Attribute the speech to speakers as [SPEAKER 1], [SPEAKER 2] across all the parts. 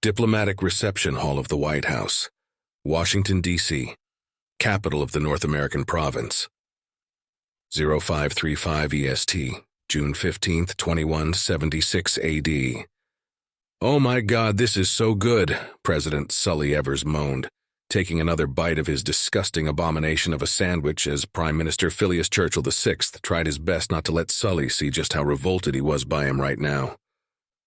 [SPEAKER 1] Diplomatic Reception Hall of the White House, Washington, D.C., capital of the North American province. 0535 EST, June 15, 2176 AD. "Oh my God, this is so good," President Sully Evers moaned, taking another bite of his disgusting abomination of a sandwich as Prime Minister Phileas Churchill VI tried his best not to let Sully see just how revolted he was by him right now.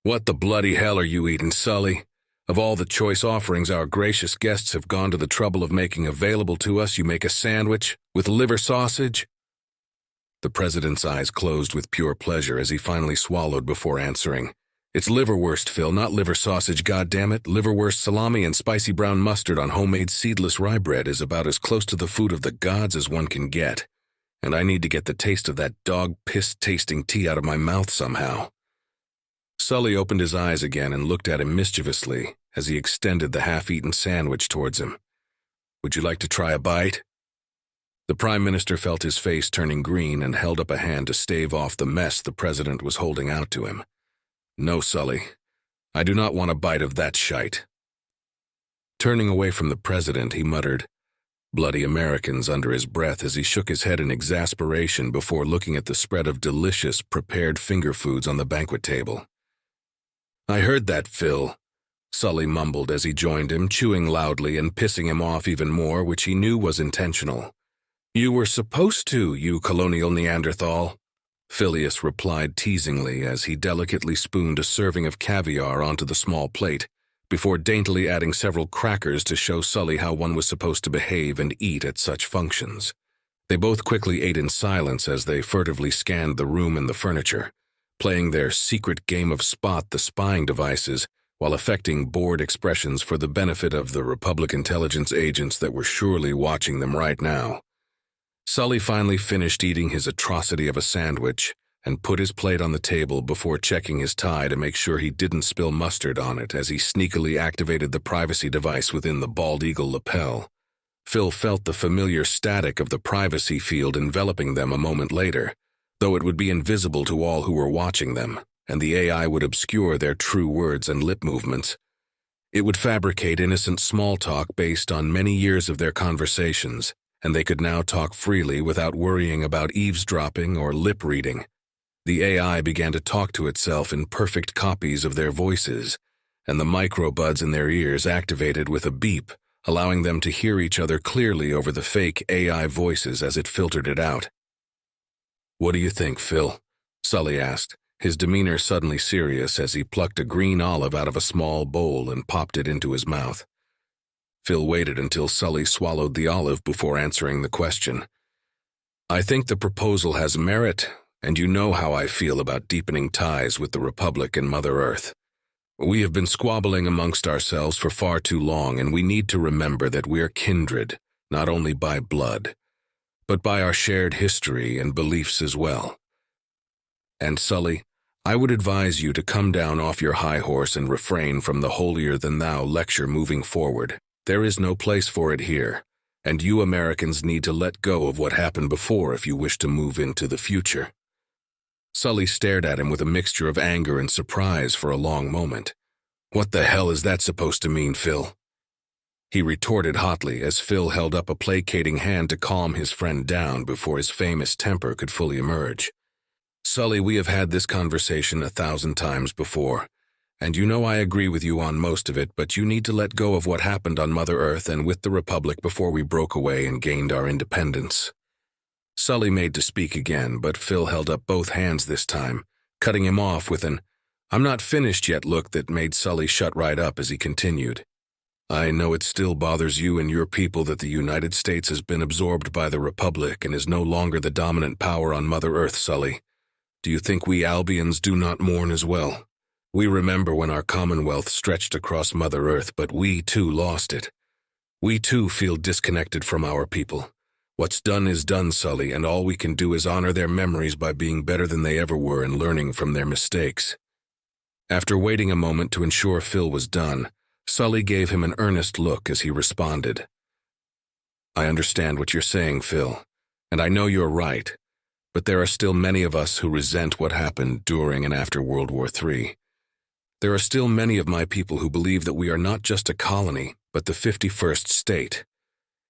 [SPEAKER 1] "What the bloody hell are you eating, Sully? Of all the choice offerings our gracious guests have gone to the trouble of making available to us, you make a sandwich with liver sausage?" The president's eyes closed with pure pleasure as he finally swallowed before answering. "It's liverwurst, Phil, not liver sausage, goddammit. Liverwurst salami and spicy brown mustard on homemade seedless rye bread is about as close to the food of the gods as one can get. And I need to get the taste of that dog-piss-tasting tea out of my mouth somehow." Sully opened his eyes again and looked at him mischievously as he extended the half-eaten sandwich towards him. "Would you like to try a bite?" The Prime Minister felt his face turning green and held up a hand to stave off the mess the president was holding out to him. "No, Sully. I do not want a bite of that shite." Turning away from the president, he muttered, "Bloody Americans," under his breath as he shook his head in exasperation before looking at the spread of delicious, prepared finger foods on the banquet table. "I heard that, Phil," Sully mumbled as he joined him, chewing loudly and pissing him off even more, which he knew was intentional. "You were supposed to, you colonial Neanderthal," Phileas replied teasingly as he delicately spooned a serving of caviar onto the small plate, before daintily adding several crackers to show Sully how one was supposed to behave and eat at such functions. They both quickly ate in silence as they furtively scanned the room and the furniture, playing their secret game of spot the spying devices while affecting bored expressions for the benefit of the Republic intelligence agents that were surely watching them right now. Sully finally finished eating his atrocity of a sandwich and put his plate on the table before checking his tie to make sure he didn't spill mustard on it as he sneakily activated the privacy device within the bald eagle lapel. Phil felt the familiar static of the privacy field enveloping them a moment later, though it would be invisible to all who were watching them, and the AI would obscure their true words and lip movements. It would fabricate innocent small talk based on many years of their conversations, and they could now talk freely without worrying about eavesdropping or lip reading. The AI began to talk to itself in perfect copies of their voices, and the microbuds in their ears activated with a beep, allowing them to hear each other clearly over the fake AI voices as it filtered it out. "What do you think, Phil?" Sully asked, his demeanor suddenly serious as he plucked a green olive out of a small bowl and popped it into his mouth. Phil waited until Sully swallowed the olive before answering the question. "I think the proposal has merit, and you know how I feel about deepening ties with the Republic and Mother Earth. We have been squabbling amongst ourselves for far too long, and we need to remember that we're kindred, not only by blood, but by our shared history and beliefs as well. And Sully, I would advise you to come down off your high horse and refrain from the holier-than-thou lecture moving forward. There is no place for it here, and you Americans need to let go of what happened before if you wish to move into the future." Sully stared at him with a mixture of anger and surprise for a long moment. "What the hell is that supposed to mean, Phil?" He retorted hotly as Phil held up a placating hand to calm his friend down before his famous temper could fully emerge. "Sully, we have had this conversation 1,000 times before. And you know I agree with you on most of it, but you need to let go of what happened on Mother Earth and with the Republic before we broke away and gained our independence." Sully made to speak again, but Phil held up both hands this time, cutting him off with an "I'm not finished yet" look that made Sully shut right up as he continued. "I know it still bothers you and your people that the United States has been absorbed by the Republic and is no longer the dominant power on Mother Earth, Sully. Do you think we Albions do not mourn as well? We remember when our Commonwealth stretched across Mother Earth, but we too lost it. We too feel disconnected from our people. What's done is done, Sully, and all we can do is honor their memories by being better than they ever were and learning from their mistakes." After waiting a moment to ensure Phil was done, Sully gave him an earnest look as he responded. "I understand what you're saying, Phil, and I know you're right, but there are still many of us who resent what happened during and after World War III. There are still many of my people who believe that we are not just a colony, but the 51st state,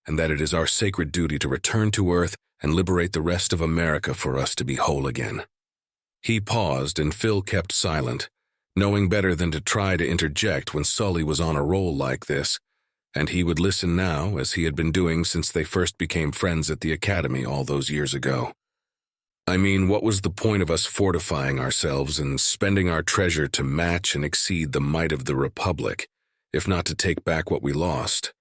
[SPEAKER 1] and that it is our sacred duty to return to Earth and liberate the rest of America for us to be whole again." He paused, and Phil kept silent, knowing better than to try to interject when Sully was on a roll like this, and he would listen now, as he had been doing since they first became friends at the academy all those years ago. I mean, what was the point of us fortifying ourselves and spending our treasure to match and exceed the might of the Republic, if not to take back what we lost?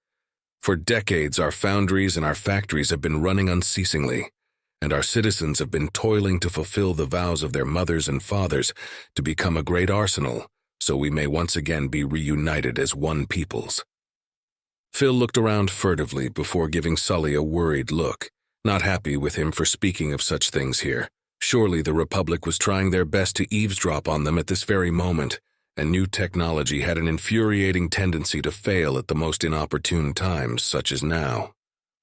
[SPEAKER 1] For decades, our foundries and our factories have been running unceasingly, and our citizens have been toiling to fulfill the vows of their mothers and fathers to become a great arsenal, so we may once again be reunited as one peoples. Phil looked around furtively before giving Sully a worried look, not happy with him for speaking of such things here. Surely the Republic was trying their best to eavesdrop on them at this very moment, and new technology had an infuriating tendency to fail at the most inopportune times, such as now.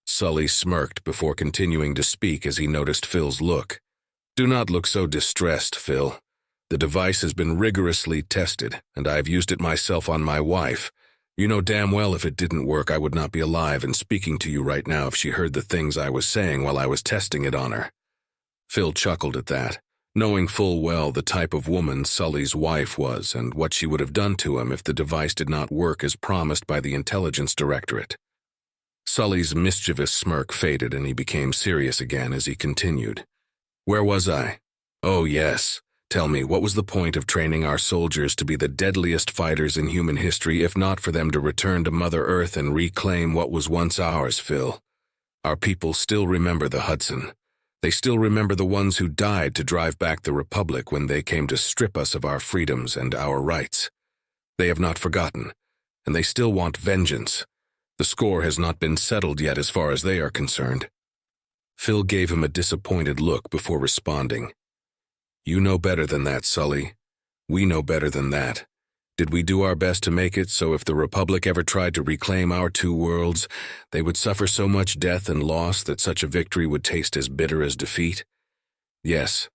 [SPEAKER 1] Sully smirked before continuing to speak as he noticed Phil's look. "Do not look so distressed, Phil. The device has been rigorously tested, and I have used it myself on my wife. You know damn well if it didn't work, I would not be alive and speaking to you right now if she heard the things I was saying while I was testing it on her." Phil chuckled at that, knowing full well the type of woman Sully's wife was and what she would have done to him if the device did not work as promised by the Intelligence Directorate. Sully's mischievous smirk faded and he became serious again as he continued. "Where was I? Oh, yes. Tell me, what was the point of training our soldiers to be the deadliest fighters in human history if not for them to return to Mother Earth and reclaim what was once ours, Phil? Our people still remember the Hudson. They still remember the ones who died to drive back the Republic when they came to strip us of our freedoms and our rights. They have not forgotten, and they still want vengeance. The score has not been settled yet as far as they are concerned." Phil gave him a disappointed look before responding. "You know better than that, Sully. We know better than that. Did we do our best to make it so if the Republic ever tried to reclaim our two worlds, they would suffer so much death and loss that such a victory would taste as bitter as defeat? Yes,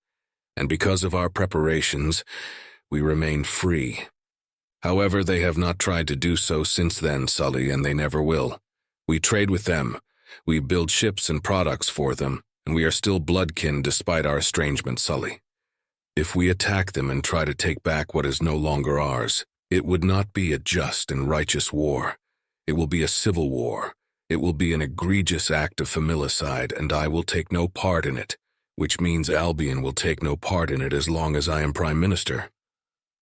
[SPEAKER 1] and because of our preparations, we remain free. However, they have not tried to do so since then, Sully, and they never will. We trade with them, we build ships and products for them, and we are still bloodkin despite our estrangement, Sully. If we attack them and try to take back what is no longer ours, it would not be a just and righteous war. It will be a civil war. It will be an egregious act of familicide, and I will take no part in it, which means Albion will take no part in it as long as I am Prime Minister."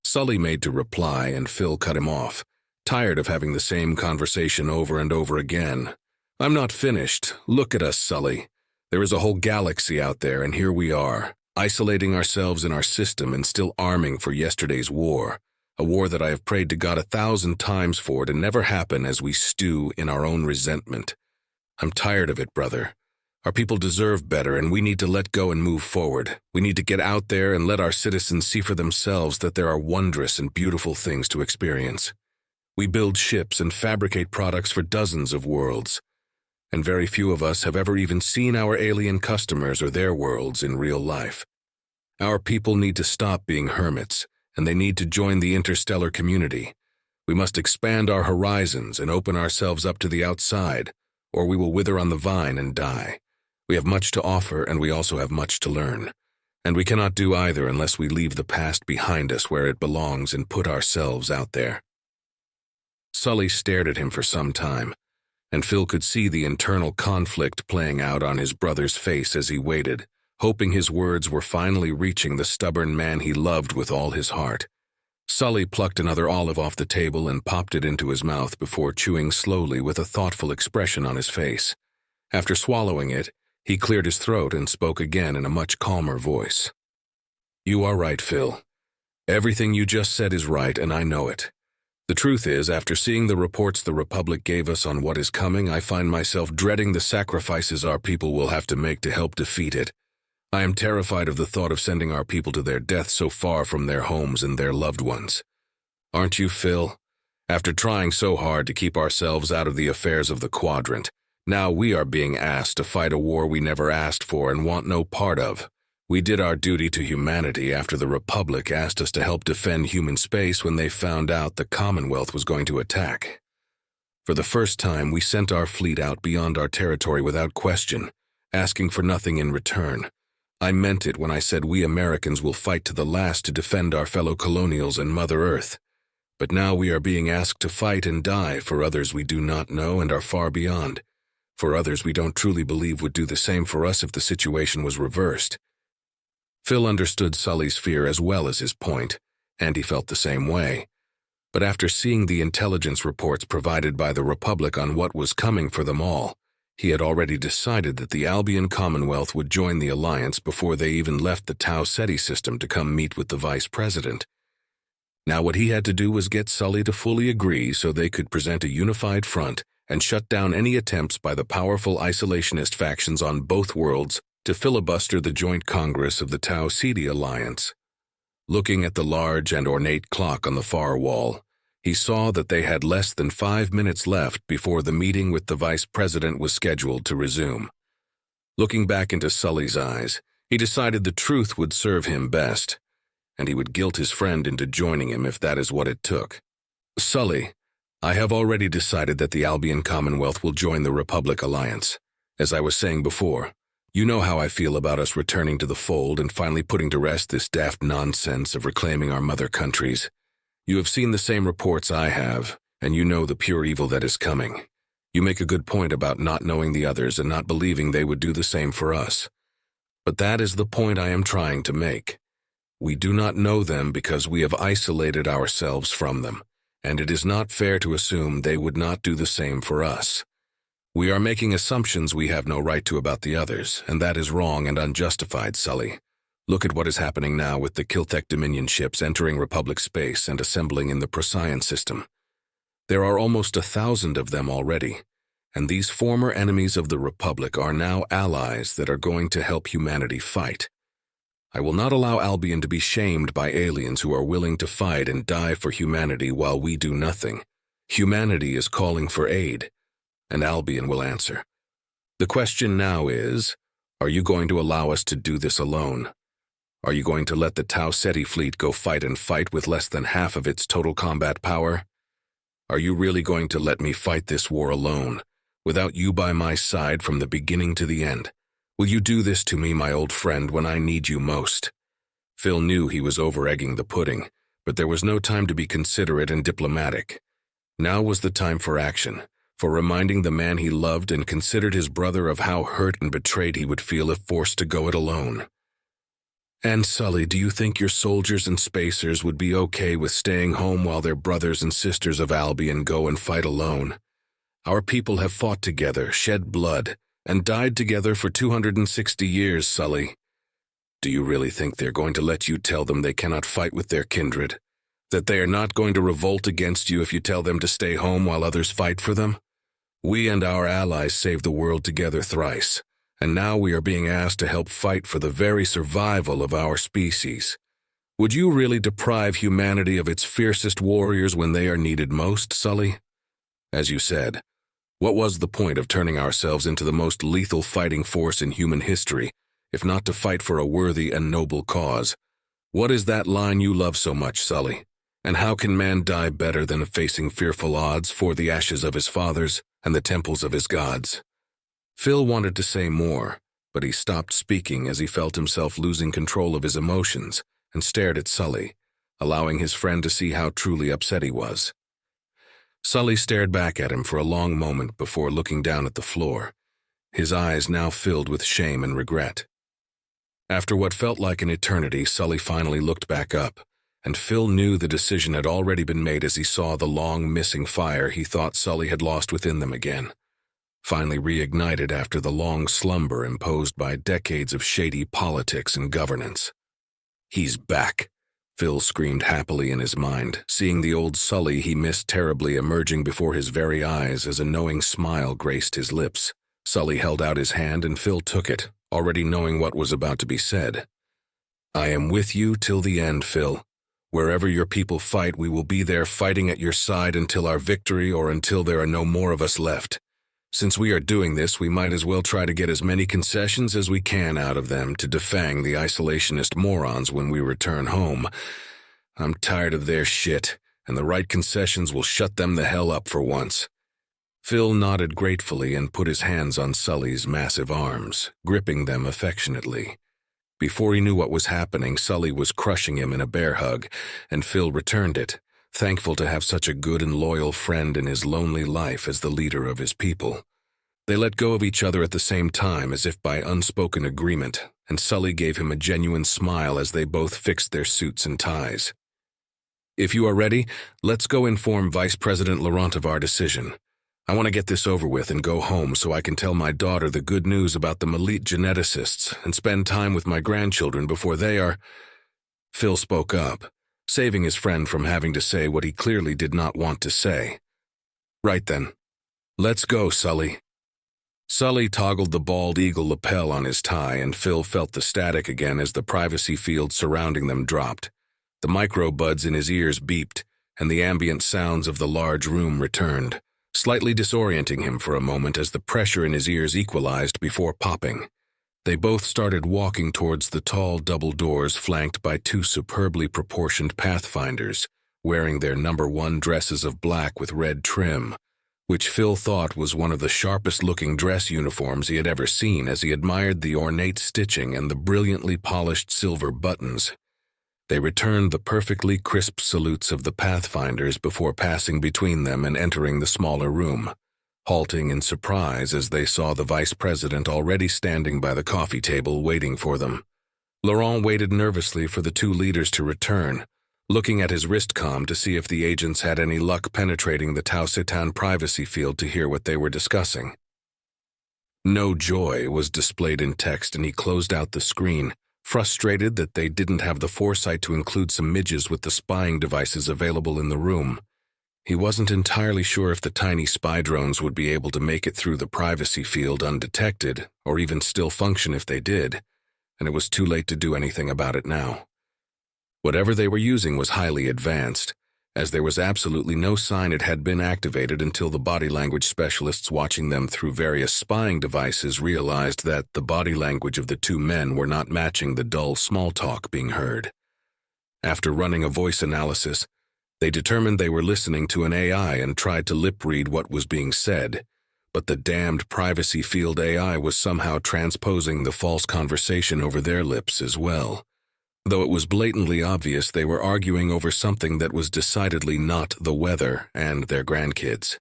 [SPEAKER 1] Sully made to reply, and Phil cut him off, tired of having the same conversation over and over again. "I'm not finished. Look at us, Sully. There is a whole galaxy out there, and here we are, isolating ourselves in our system and still arming for yesterday's war, a war that I have prayed to God 1,000 times for to never happen as we stew in our own resentment. I'm tired of it, brother. Our people deserve better, and we need to let go and move forward. We need to get out there and let our citizens see for themselves that there are wondrous and beautiful things to experience. We build ships and fabricate products for dozens of worlds, and very few of us have ever even seen our alien customers or their worlds in real life. Our people need to stop being hermits, and they need to join the interstellar community. We must expand our horizons and open ourselves up to the outside, or we will wither on the vine and die. We have much to offer, and we also have much to learn. And we cannot do either unless we leave the past behind us where it belongs and put ourselves out there." Sully stared at him for some time, and Phil could see the internal conflict playing out on his brother's face as he waited, hoping his words were finally reaching the stubborn man he loved with all his heart. Sully plucked another olive off the table and popped it into his mouth before chewing slowly with a thoughtful expression on his face. After swallowing it, he cleared his throat and spoke again in a much calmer voice. "You are right, Phil. Everything you just said is right, and I know it. The truth is, after seeing the reports the Republic gave us on what is coming, I find myself dreading the sacrifices our people will have to make to help defeat it. I am terrified of the thought of sending our people to their death so far from their homes and their loved ones. Aren't you, Phil? After trying so hard to keep ourselves out of the affairs of the Quadrant, now we are being asked to fight a war we never asked for and want no part of. We did our duty to humanity after the Republic asked us to help defend human space when they found out the Commonwealth was going to attack. For the first time, we sent our fleet out beyond our territory without question, asking for nothing in return. I meant it when I said we Americans will fight to the last to defend our fellow colonials and Mother Earth. But now we are being asked to fight and die for others we do not know and are far beyond, for others we don't truly believe would do the same for us if the situation was reversed. Phil understood Sully's fear as well as his point, and he felt the same way. But after seeing the intelligence reports provided by the Republic on what was coming for them all, he had already decided that the Albion Commonwealth would join the alliance before they even left the Tau Ceti system to come meet with the Vice President. Now what he had to do was get Sully to fully agree so they could present a unified front and shut down any attempts by the powerful isolationist factions on both worlds to filibuster the joint Congress of the Tau Ceti Alliance. Looking at the large and ornate clock on the far wall, he saw that they had less than 5 minutes left before the meeting with the Vice President was scheduled to resume. Looking back into Sully's eyes, he decided the truth would serve him best, and he would guilt his friend into joining him if that is what it took. Sully, I have already decided that the Albion Commonwealth will join the Republic Alliance. As I was saying before, you know how I feel about us returning to the fold and finally putting to rest this daft nonsense of reclaiming our mother countries. You have seen the same reports I have, and you know the pure evil that is coming. You make a good point about not knowing the others and not believing they would do the same for us. But that is the point I am trying to make. We do not know them because we have isolated ourselves from them, and it is not fair to assume they would not do the same for us. We are making assumptions we have no right to about the others, and that is wrong and unjustified, Sully. Look at what is happening now with the Kilthek Dominion ships entering Republic space and assembling in the Procyon system. There are almost 1,000 of them already, and these former enemies of the Republic are now allies that are going to help humanity fight. I will not allow Albion to be shamed by aliens who are willing to fight and die for humanity while we do nothing. Humanity is calling for aid, and Albion will answer. The question now is, are you going to allow us to do this alone? Are you going to let the Tau Ceti fleet go fight with less than half of its total combat power? Are you really going to let me fight this war alone, without you by my side from the beginning to the end? Will you do this to me, my old friend, when I need you most? Phil knew he was over-egging the pudding, but there was no time to be considerate and diplomatic. Now was the time for action, for reminding the man he loved and considered his brother of how hurt and betrayed he would feel if forced to go it alone. And Sully, do you think your soldiers and spacers would be okay with staying home while their brothers and sisters of Albion go and fight alone? Our people have fought together, shed blood, and died together for 260 years, Sully. Do you really think they're going to let you tell them they cannot fight with their kindred? That they are not going to revolt against you if you tell them to stay home while others fight for them? We and our allies saved the world together thrice, and now we are being asked to help fight for the very survival of our species. Would you really deprive humanity of its fiercest warriors when they are needed most, Sully? As you said, what was the point of turning ourselves into the most lethal fighting force in human history, if not to fight for a worthy and noble cause? What is that line you love so much, Sully? And how can man die better than facing fearful odds for the ashes of his fathers and the temples of his gods? Phil wanted to say more, but he stopped speaking as he felt himself losing control of his emotions and stared at Sully, allowing his friend to see how truly upset he was. Sully stared back at him for a long moment before looking down at the floor, his eyes now filled with shame and regret. After what felt like an eternity, Sully finally looked back up, and Phil knew the decision had already been made as he saw the long missing fire he thought Sully had lost within them again, finally reignited after the long slumber imposed by decades of shady politics and governance. He's back, Phil screamed happily in his mind, seeing the old Sully he missed terribly emerging before his very eyes as a knowing smile graced his lips. Sully held out his hand and Phil took it, already knowing what was about to be said. I am with you till the end, Phil. Wherever your people fight, we will be there fighting at your side until our victory or until there are no more of us left. Since we are doing this, we might as well try to get as many concessions as we can out of them to defang the isolationist morons when we return home. I'm tired of their shit, and the right concessions will shut them the hell up for once." Phil nodded gratefully and put his hands on Sully's massive arms, gripping them affectionately. Before he knew what was happening, Sully was crushing him in a bear hug, and Phil returned it, thankful to have such a good and loyal friend in his lonely life as the leader of his people. They let go of each other at the same time, as if by unspoken agreement, and Sully gave him a genuine smile as they both fixed their suits and ties. "If you are ready, let's go inform Vice President Laurent of our decision. I want to get this over with and go home so I can tell my daughter the good news about the elite geneticists and spend time with my grandchildren before they are—" Phil spoke up, saving his friend from having to say what he clearly did not want to say. "Right then. Let's go, Sully." Sully toggled the bald eagle lapel on his tie, and Phil felt the static again as the privacy field surrounding them dropped. The microbuds in his ears beeped, and the ambient sounds of the large room returned, slightly disorienting him for a moment as the pressure in his ears equalized before popping. They both started walking towards the tall double doors flanked by two superbly proportioned pathfinders, wearing their #1 dresses of black with red trim, which Phil thought was one of the sharpest-looking dress uniforms he had ever seen as he admired the ornate stitching and the brilliantly polished silver buttons. They returned the perfectly crisp salutes of the pathfinders before passing between them and entering the smaller room, halting in surprise as they saw the vice president already standing by the coffee table waiting for them. Laurent waited nervously for the two leaders to return, looking at his wristcom to see if the agents had any luck penetrating the Tau-Citan privacy field to hear what they were discussing. "No joy" was displayed in text, and he closed out the screen, frustrated that they didn't have the foresight to include some midges with the spying devices available in the room. He wasn't entirely sure if the tiny spy drones would be able to make it through the privacy field undetected, or even still function if they did, and it was too late to do anything about it now. Whatever they were using was highly advanced, as there was absolutely no sign it had been activated until the body language specialists watching them through various spying devices realized that the body language of the two men were not matching the dull small talk being heard. After running a voice analysis, they determined they were listening to an AI and tried to lip-read what was being said, but the damned privacy field AI was somehow transposing the false conversation over their lips as well, though it was blatantly obvious they were arguing over something that was decidedly not the weather and their grandkids.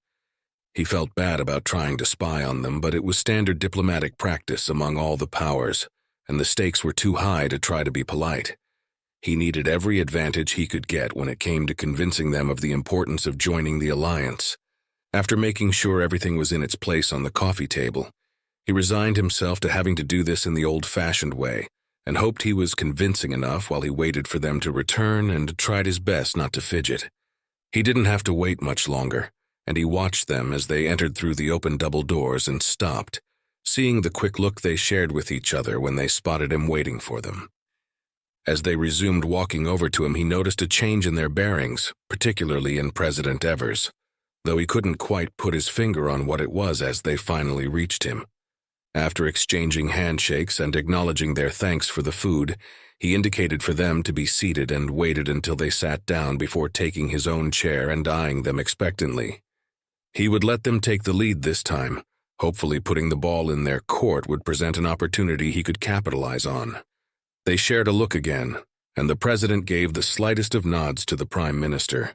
[SPEAKER 1] He felt bad about trying to spy on them, but it was standard diplomatic practice among all the powers, and the stakes were too high to try to be polite. He needed every advantage he could get when it came to convincing them of the importance of joining the alliance. After making sure everything was in its place on the coffee table, he resigned himself to having to do this in the old-fashioned way, and hoped he was convincing enough while he waited for them to return and tried his best not to fidget. He didn't have to wait much longer, and he watched them as they entered through the open double doors and stopped, seeing the quick look they shared with each other when they spotted him waiting for them. As they resumed walking over to him, he noticed a change in their bearings, particularly in President Evers, though he couldn't quite put his finger on what it was as they finally reached him. After exchanging handshakes and acknowledging their thanks for the food, he indicated for them to be seated and waited until they sat down before taking his own chair and eyeing them expectantly. He would let them take the lead this time. Hopefully putting the ball in their court would present an opportunity he could capitalize on. They shared a look again, and the president gave the slightest of nods to the prime minister.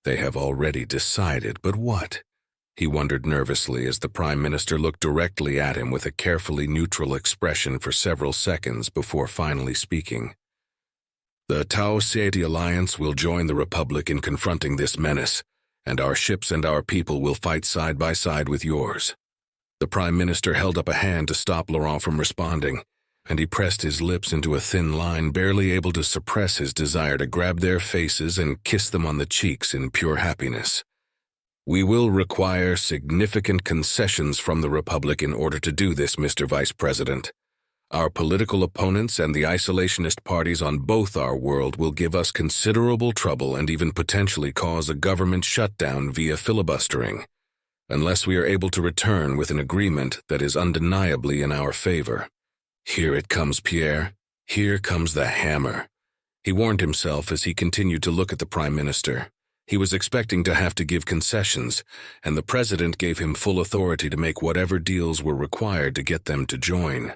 [SPEAKER 1] They have already decided, but what? He wondered nervously as the prime minister looked directly at him with a carefully neutral expression for several seconds before finally speaking. "The Tau-Citan Alliance will join the Republic in confronting this menace, and our ships and our people will fight side by side with yours." The prime minister held up a hand to stop Laurent from responding, and he pressed his lips into a thin line, barely able to suppress his desire to grab their faces and kiss them on the cheeks in pure happiness. "We will require significant concessions from the Republic in order to do this, Mr. Vice President. Our political opponents and the isolationist parties on both our world will give us considerable trouble and even potentially cause a government shutdown via filibustering. unless we are able to return with an agreement that is undeniably in our favor. Here it comes, Pierre. Here comes the hammer. He warned himself as he continued to look at the Prime Minister. He was expecting to have to give concessions, and the President gave him full authority to make whatever deals were required to get them to join.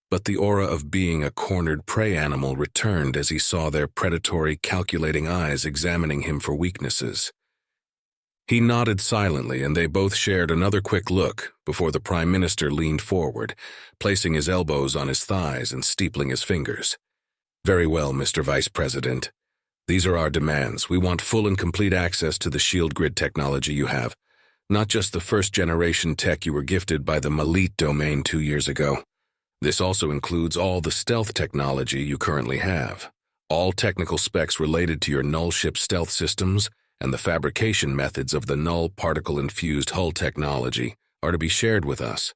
[SPEAKER 1] But the aura of being a cornered prey animal returned as he saw their predatory, calculating eyes examining him for weaknesses. He nodded silently, and they both shared another quick look before the Prime Minister leaned forward, placing his elbows on his thighs and steepling his fingers. "Very well, Mr. Vice President. These are our demands. We want full and complete access to the shield grid technology you have, not just the first-generation tech you were gifted by the Malit domain 2 years ago. This also includes all the stealth technology you currently have. All technical specs related to your null ship stealth systems and the fabrication methods of the null particle-infused hull technology are to be shared with us.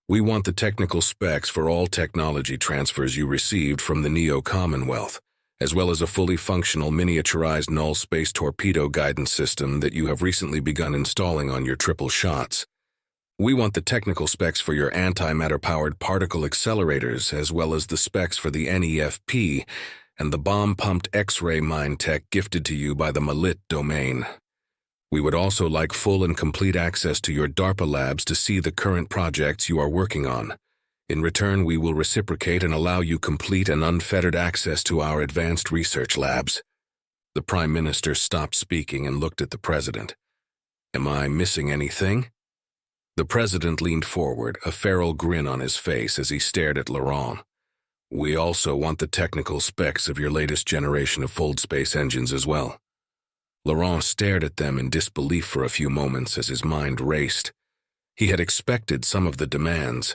[SPEAKER 1] We want the technical specs for all technology transfers you received from the Neo-Commonwealth, as well as a fully functional miniaturized null space torpedo guidance system that you have recently begun installing on your triple shots. We want the technical specs for your antimatter-powered particle accelerators, as well as the specs for the NEFP and the bomb-pumped X-ray mine tech gifted to you by the Malit domain. We would also like full and complete access to your DARPA labs to see the current projects you are working on. In return, we will reciprocate and allow you complete and unfettered access to our advanced research labs." The Prime Minister stopped speaking and looked at the President. "Am I missing anything?" The President leaned forward, a feral grin on his face as he stared at Laurent. "We also want the technical specs of your latest generation of fold space engines as well." Laurent stared at them in disbelief for a few moments as his mind raced. He had expected some of the demands,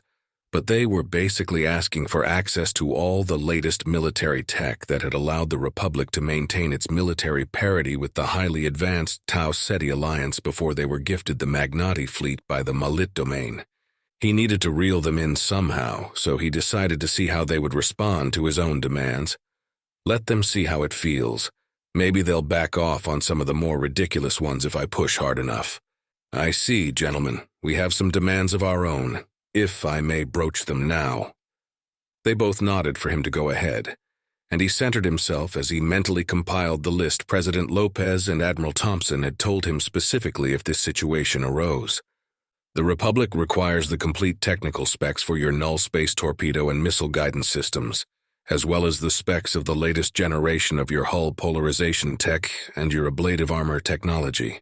[SPEAKER 1] but they were basically asking for access to all the latest military tech that had allowed the Republic to maintain its military parity with the highly advanced Tau Ceti alliance before they were gifted the Magnati fleet by the Malit domain. He needed to reel them in somehow, so he decided to see how they would respond to his own demands. Let them see how it feels. Maybe they'll back off on some of the more ridiculous ones if I push hard enough. "I see, gentlemen. We have some demands of our own, if I may broach them now." They both nodded for him to go ahead, and he centered himself as he mentally compiled the list President Lopez and Admiral Thompson had told him specifically if this situation arose. The Republic requires the complete technical specs for your null space torpedo and missile guidance systems, as well as the specs of the latest generation of your hull polarization tech and your ablative armor technology.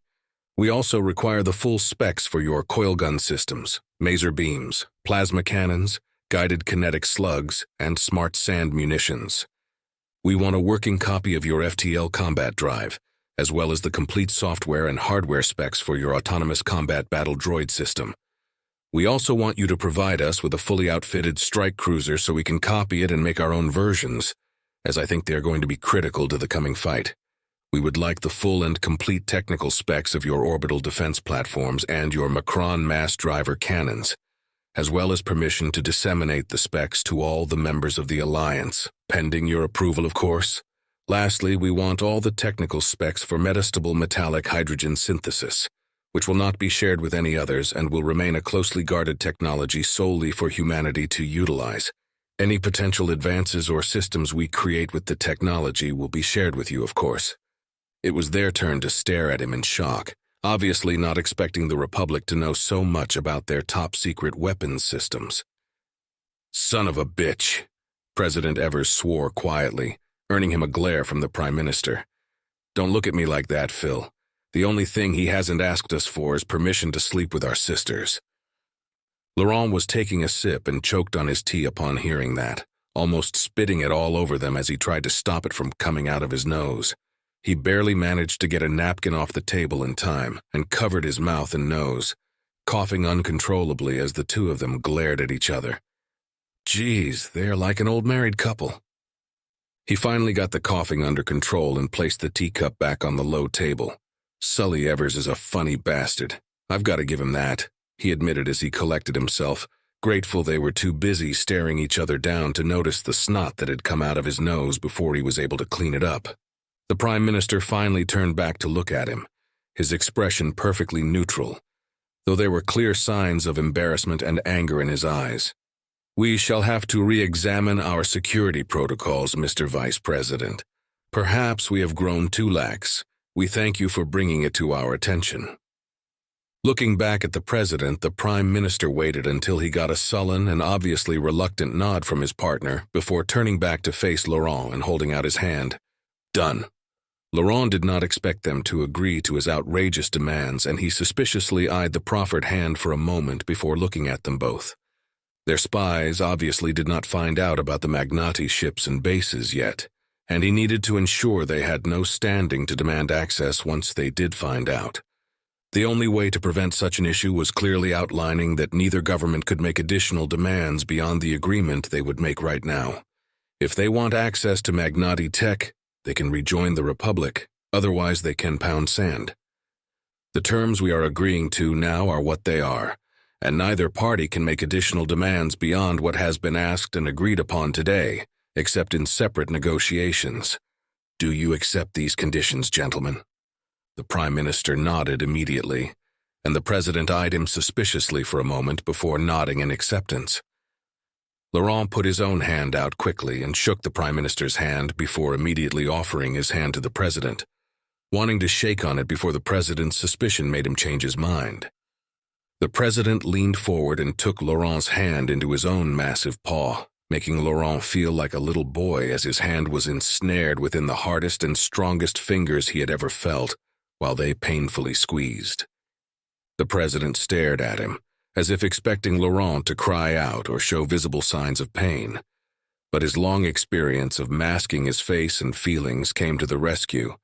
[SPEAKER 1] We also require the full specs for your coil gun systems, maser beams, plasma cannons, guided kinetic slugs, and smart sand munitions. We want a working copy of your FTL combat drive, as well as the complete software and hardware specs for your autonomous combat battle droid system. We also want you to provide us with a fully outfitted strike cruiser so we can copy it and make our own versions, as I think they are going to be critical to the coming fight. We would like the full and complete technical specs of your orbital defense platforms and your Macron mass driver cannons, as well as permission to disseminate the specs to all the members of the Alliance, pending your approval, of course. Lastly, we want all the technical specs for metastable metallic hydrogen synthesis, which will not be shared with any others and will remain a closely guarded technology solely for humanity to utilize. Any potential advances or systems we create with the technology will be shared with you, of course. It was their turn to stare at him in shock, obviously not expecting the Republic to know so much about their top-secret weapons systems. "Son of a bitch," President Evers swore quietly, earning him a glare from the Prime Minister. "Don't look at me like that, Phil. The only thing he hasn't asked us for is permission to sleep with our sisters." Laurent was taking a sip and choked on his tea upon hearing that, almost spitting it all over them as he tried to stop it from coming out of his nose. He barely managed to get a napkin off the table in time and covered his mouth and nose, coughing uncontrollably as the two of them glared at each other. Geez, they are like an old married couple. He finally got the coughing under control and placed the teacup back on the low table. "Sully Evers is a funny bastard. I've got to give him that," he admitted as he collected himself, grateful they were too busy staring each other down to notice the snot that had come out of his nose before he was able to clean it up. The Prime Minister finally turned back to look at him, his expression perfectly neutral. though there were clear signs of embarrassment and anger in his eyes. "We shall have to re-examine our security protocols, Mr. Vice President. Perhaps we have grown too lax. We thank you for bringing it to our attention." Looking back at the president, the prime minister waited until he got a sullen and obviously reluctant nod from his partner before turning back to face Laurent and holding out his hand. "Done." Laurent did not expect them to agree to his outrageous demands, and he suspiciously eyed the proffered hand for a moment before looking at them both. Their spies obviously did not find out about the Magnati ships and bases yet, and he needed to ensure they had no standing to demand access once they did find out. The only way to prevent such an issue was clearly outlining that neither government could make additional demands beyond the agreement they would make right now. If they want access to Magnati tech, they can rejoin the Republic, otherwise they can pound sand. The terms we are agreeing to now are what they are, and neither party can make additional demands beyond what has been asked and agreed upon today, except in separate negotiations. Do you accept these conditions, gentlemen? The Prime Minister nodded immediately, and the President eyed him suspiciously for a moment before nodding in acceptance. Laurent put his own hand out quickly and shook the Prime Minister's hand before immediately offering his hand to the President, wanting to shake on it before the President's suspicion made him change his mind. The President leaned forward and took Laurent's hand into his own massive paw, making Laurent feel like a little boy as his hand was ensnared within the hardest and strongest fingers he had ever felt, while they painfully squeezed. The President stared at him, as if expecting Laurent to cry out or show visible signs of pain. But his long experience of masking his face and feelings came to the rescue,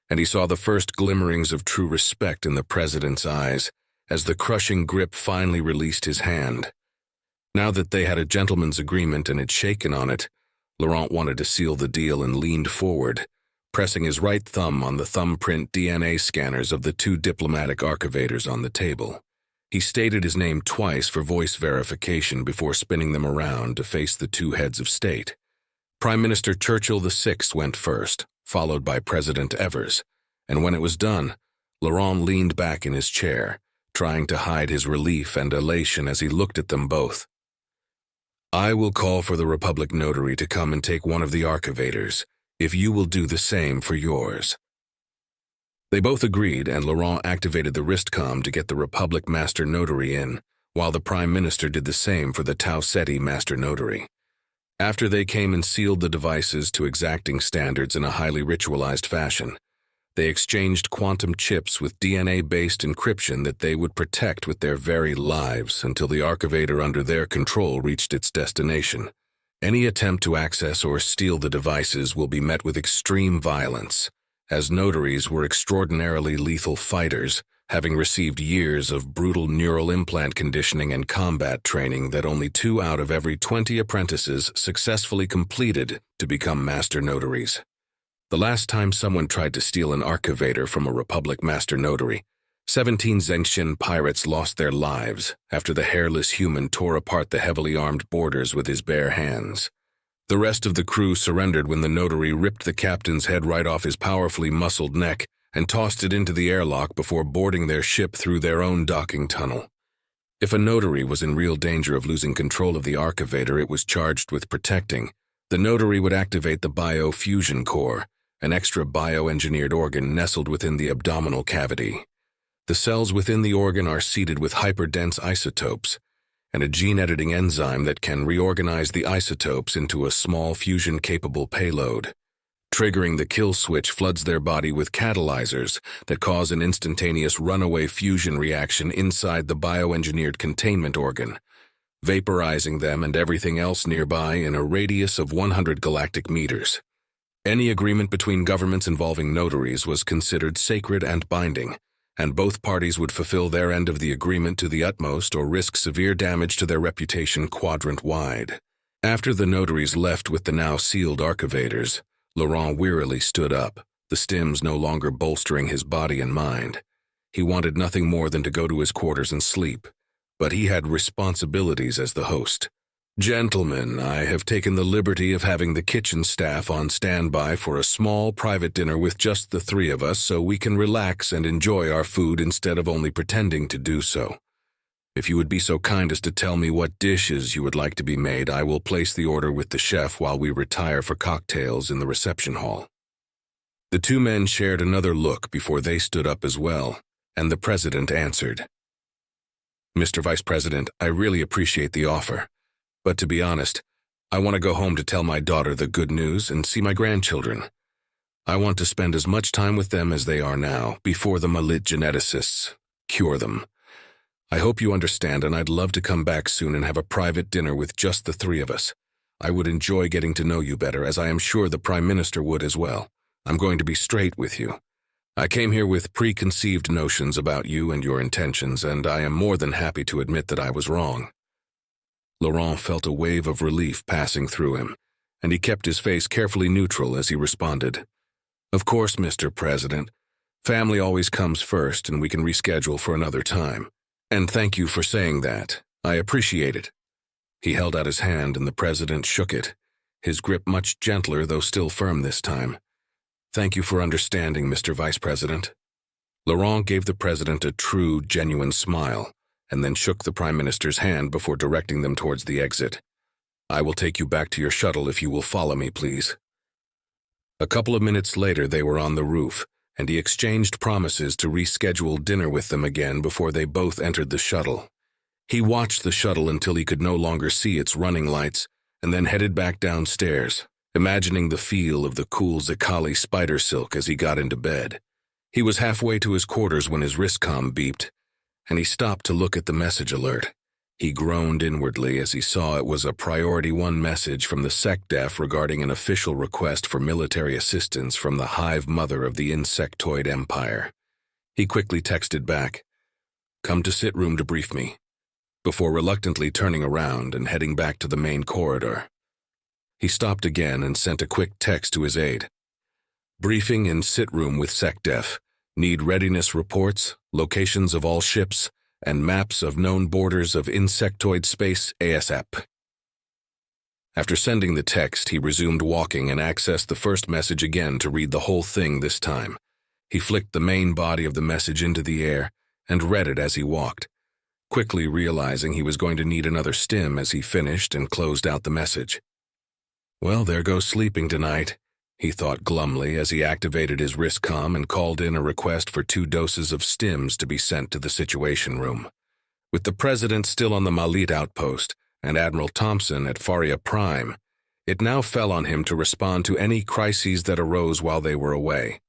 [SPEAKER 1] and he saw the first glimmerings of true respect in the President's eyes as the crushing grip finally released his hand. Now that they had a gentleman's agreement and had shaken on it, Laurent wanted to seal the deal and leaned forward, pressing his right thumb on the thumbprint DNA scanners of the two diplomatic archivators on the table. He stated his name twice for voice verification before spinning them around to face the two heads of state. Prime Minister Churchill VI went first, followed by President Evers, and when it was done, Laurent leaned back in his chair, trying to hide his relief and elation as he looked at them both. "I will call for the Republic Notary to come and take one of the archivators, if you will do the same for yours." They both agreed, and Laurent activated the wristcom to get the Republic Master Notary in, while the Prime Minister did the same for the Tau Ceti Master Notary. After they came and sealed the devices to exacting standards in a highly ritualized fashion, they exchanged quantum chips with DNA-based encryption that they would protect with their very lives until the archivator under their control reached its destination. Any attempt to access or steal the devices will be met with extreme violence, as notaries were extraordinarily lethal fighters, having received years of brutal neural implant conditioning and combat training that only 2 out of every 20 apprentices successfully completed to become master notaries. The last time someone tried to steal an archivator from a Republic Master Notary, 17 Zengxin pirates lost their lives after the hairless human tore apart the heavily armed boarders with his bare hands. The rest of the crew surrendered when the notary ripped the captain's head right off his powerfully muscled neck and tossed it into the airlock before boarding their ship through their own docking tunnel. If a notary was in real danger of losing control of the archivator it was charged with protecting, the notary would activate the biofusion core, an extra bioengineered organ nestled within the abdominal cavity. The cells within the organ are seeded with hyperdense isotopes, and a gene-editing enzyme that can reorganize the isotopes into a small fusion-capable payload. Triggering the kill switch floods their body with catalyzers that cause an instantaneous runaway fusion reaction inside the bioengineered containment organ, vaporizing them and everything else nearby in a radius of 100 galactic meters. Any agreement between governments involving notaries was considered sacred and binding, and both parties would fulfill their end of the agreement to the utmost or risk severe damage to their reputation quadrant-wide. After the notaries left with the now sealed archivators, Laurent wearily stood up, the stims no longer bolstering his body and mind. He wanted nothing more than to go to his quarters and sleep, but he had responsibilities as the host. "Gentlemen, I have taken the liberty of having the kitchen staff on standby for a small private dinner with just the 3 of us so we can relax and enjoy our food instead of only pretending to do so. If you would be so kind as to tell me what dishes you would like to be made, I will place the order with the chef while we retire for cocktails in the reception hall." The two men shared another look before they stood up as well, and the president answered. "Mr. Vice President, I really appreciate the offer, but to be honest, I want to go home to tell my daughter the good news and see my grandchildren. I want to spend as much time with them as they are now, before the Malit geneticists cure them. I hope you understand, and I'd love to come back soon and have a private dinner with just the three of us. I would enjoy getting to know you better, as I am sure the Prime Minister would as well. I'm going to be straight with you. I came here with preconceived notions about you and your intentions, and I am more than happy to admit that I was wrong." Laurent felt a wave of relief passing through him, and he kept his face carefully neutral as he responded. "Of course, Mr. President. Family always comes first, and we can reschedule for another time. And thank you for saying that. I appreciate it." He held out his hand, and the president shook it, his grip much gentler though still firm this time. "Thank you for understanding, Mr. Vice President." Laurent gave the president a true, genuine smile, and then shook the Prime Minister's hand before directing them towards the exit. "I will take you back to your shuttle if you will follow me, please." A couple of minutes later they were on the roof, and he exchanged promises to reschedule dinner with them again before they both entered the shuttle. He watched the shuttle until he could no longer see its running lights, and then headed back downstairs, imagining the feel of the cool Zicali spider silk as he got into bed. He was halfway to his quarters when his wristcom beeped, and he stopped to look at the message alert. He groaned inwardly as he saw it was a Priority 1 message from the SecDef regarding an official request for military assistance from the hive mother of the insectoid empire. He quickly texted back, "Come to sit room to brief me," before reluctantly turning around and heading back to the main corridor. He stopped again and sent a quick text to his aide. "Briefing in sit room with SecDef. Need readiness reports, locations of all ships, and maps of known borders of insectoid space ASAP." After sending the text, he resumed walking and accessed the first message again to read the whole thing this time. He flicked the main body of the message into the air and read it as he walked, quickly realizing he was going to need another stim as he finished and closed out the message. "Well, there goes sleeping tonight," he thought glumly as he activated his wristcom and called in a request for 2 doses of stims to be sent to the Situation Room. With the president still on the Malit outpost and Admiral Thompson at Faria Prime, it now fell on him to respond to any crises that arose while they were away.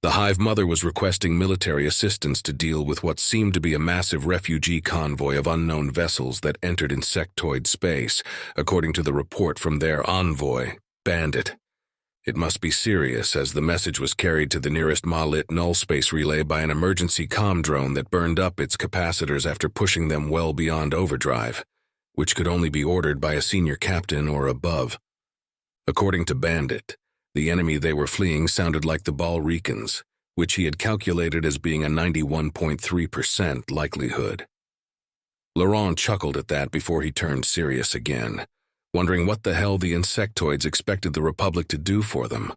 [SPEAKER 1] The Hive Mother was requesting military assistance to deal with what seemed to be a massive refugee convoy of unknown vessels that entered insectoid space, according to the report from their envoy, Bandit. It must be serious, as the message was carried to the nearest Malit null space relay by an emergency comm drone that burned up its capacitors after pushing them well beyond overdrive, which could only be ordered by a senior captain or above. According to Bandit, the enemy they were fleeing sounded like the Balricans, which he had calculated as being a 91.3% likelihood. Laurent chuckled at that before he turned serious again, wondering what the hell the insectoids expected the Republic to do for them.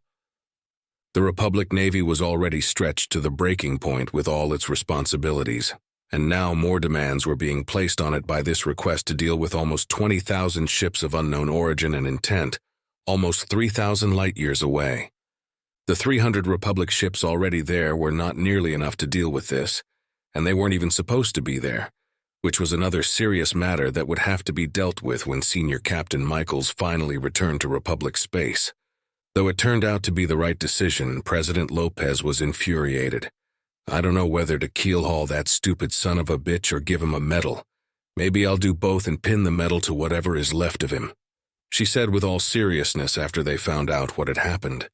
[SPEAKER 1] The Republic Navy was already stretched to the breaking point with all its responsibilities, and now more demands were being placed on it by this request to deal with almost 20,000 ships of unknown origin and intent, almost 3,000 light-years away. The 300 Republic ships already there were not nearly enough to deal with this, and they weren't even supposed to be there, which was another serious matter that would have to be dealt with when Senior Captain Michaels finally returned to Republic space. Though it turned out to be the right decision, President Lopez was infuriated. "I don't know whether to keelhaul that stupid son of a bitch or give him a medal. Maybe I'll do both and pin the medal to whatever is left of him," she said with all seriousness after they found out what had happened.